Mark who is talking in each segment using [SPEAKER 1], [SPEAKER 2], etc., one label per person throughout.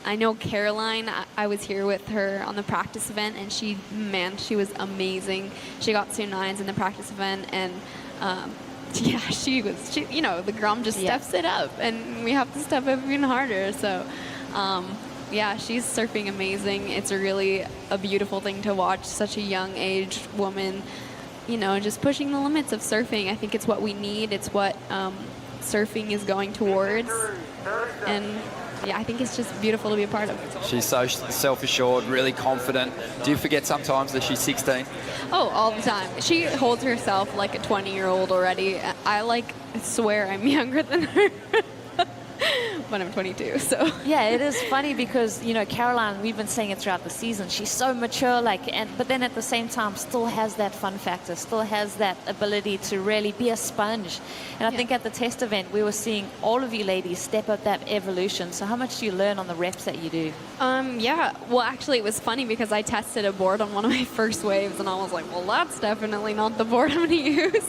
[SPEAKER 1] I know Caroline, I was here with her on the practice event, and she was amazing. She got 2.9s in the practice event, and yeah, you know, the Grum just steps it up, and we have to step up even harder. So, yeah, she's surfing amazing. It's really a beautiful thing to watch, such a young age woman, you know, just pushing the limits of surfing. I think it's what we need. It's what surfing is going towards. And yeah, I think it's just beautiful to be a part of.
[SPEAKER 2] She's so self-assured, really confident. Do you forget sometimes that she's 16?
[SPEAKER 1] Oh, all the time. She holds herself like a 20-year-old already. I swear I'm younger than her. But I'm 22, so.
[SPEAKER 3] Yeah, it is funny because, you know, Caroline, we've been saying it throughout the season, she's so mature, but then at the same time still has that fun factor, still has that ability to really be a sponge. And I think at the test event, we were seeing all of you ladies step up that evolution. So how much do you learn on the reps that you do?
[SPEAKER 1] Yeah, well, actually, it was funny because I tested a board on one of my first waves, and I was like, well, that's definitely not the board I'm going to use.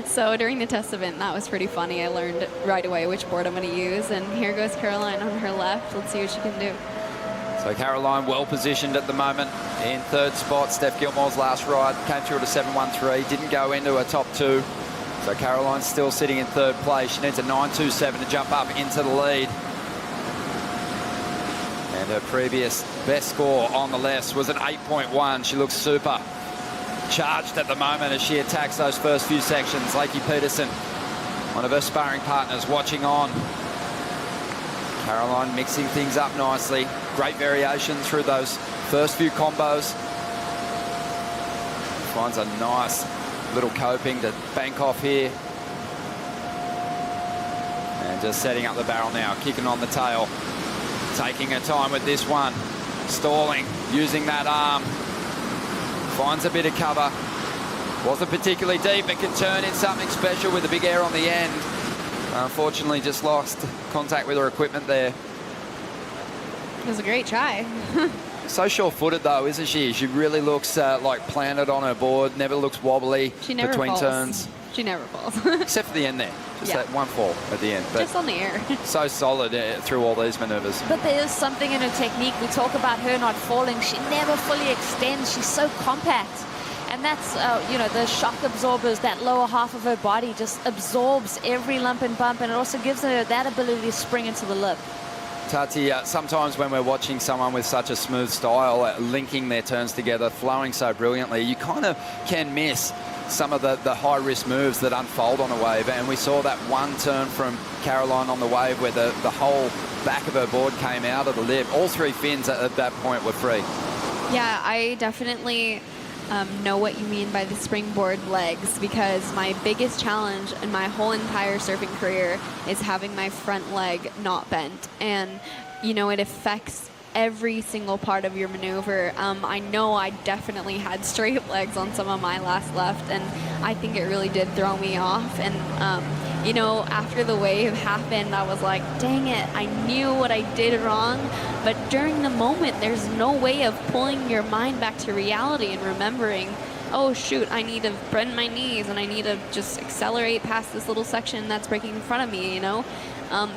[SPEAKER 1] So during the test event, that was pretty funny. I learned right away which board I'm going to use, and here goes Caroline on her left. Let's see what she can do.
[SPEAKER 2] So Caroline well positioned at the moment in third spot. Steph Gilmore's last ride came through at a 7.13, didn't go into a top 2. So Caroline's still sitting in third place. She needs a 9.27 to jump up into the lead. And her previous best score on the left was an 8.1. She looks super charged at the moment as she attacks those first few sections. Lakey Peterson, one of her sparring partners, watching on. Caroline mixing things up nicely. Great variation through those first few combos. Finds a nice little coping to bank off here. And just setting up the barrel now, kicking on the tail. Taking her time with this one. Stalling, using that arm. Finds a bit of cover. Wasn't particularly deep, but can turn in something special with a big air on the end. Unfortunately, just lost contact with her equipment there.
[SPEAKER 1] It was a great try.
[SPEAKER 2] So sure-footed, though, isn't she? She really looks like planted on her board, never looks wobbly between turns.
[SPEAKER 1] She never falls.
[SPEAKER 2] Except for the end there. Just that one fall at the end. But
[SPEAKER 1] just on the air.
[SPEAKER 2] So solid through all these maneuvers.
[SPEAKER 3] But there is something in her technique. We talk about her not falling. She never fully extends. She's so compact. And that's, you know, the shock absorbers, that lower half of her body just absorbs every lump and bump, and it also gives her that ability to spring into the lip.
[SPEAKER 2] Tati, sometimes when we're watching someone with such a smooth style, linking their turns together, flowing so brilliantly, you kind of can miss some of the high-risk moves that unfold on a wave. And we saw that one turn from Caroline on the wave where the whole back of her board came out of the lip. All 3 fins at that point were free.
[SPEAKER 1] Yeah, I definitely know what you mean by the springboard legs, because my biggest challenge in my whole entire surfing career is having my front leg not bent. And, you know, it affects every single part of your maneuver. I know I definitely had straight legs on some of my last left, and I think it really did throw me off. And, you know, after the wave happened, I was like, dang it, I knew what I did wrong. But during the moment, there's no way of pulling your mind back to reality and remembering, oh, shoot, I need to bend my knees and I need to just accelerate past this little section that's breaking in front of me, you know?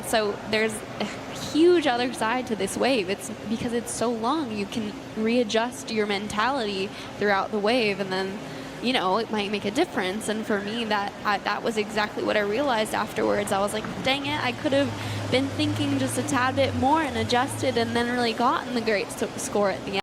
[SPEAKER 1] So there's a huge other side to this wave. It's because it's so long, you can readjust your mentality throughout the wave, and then, you know, it might make a difference. And for me, that was exactly what I realized afterwards. I was like, dang it, I could have been thinking just a tad bit more and adjusted and then really gotten the great score at the end.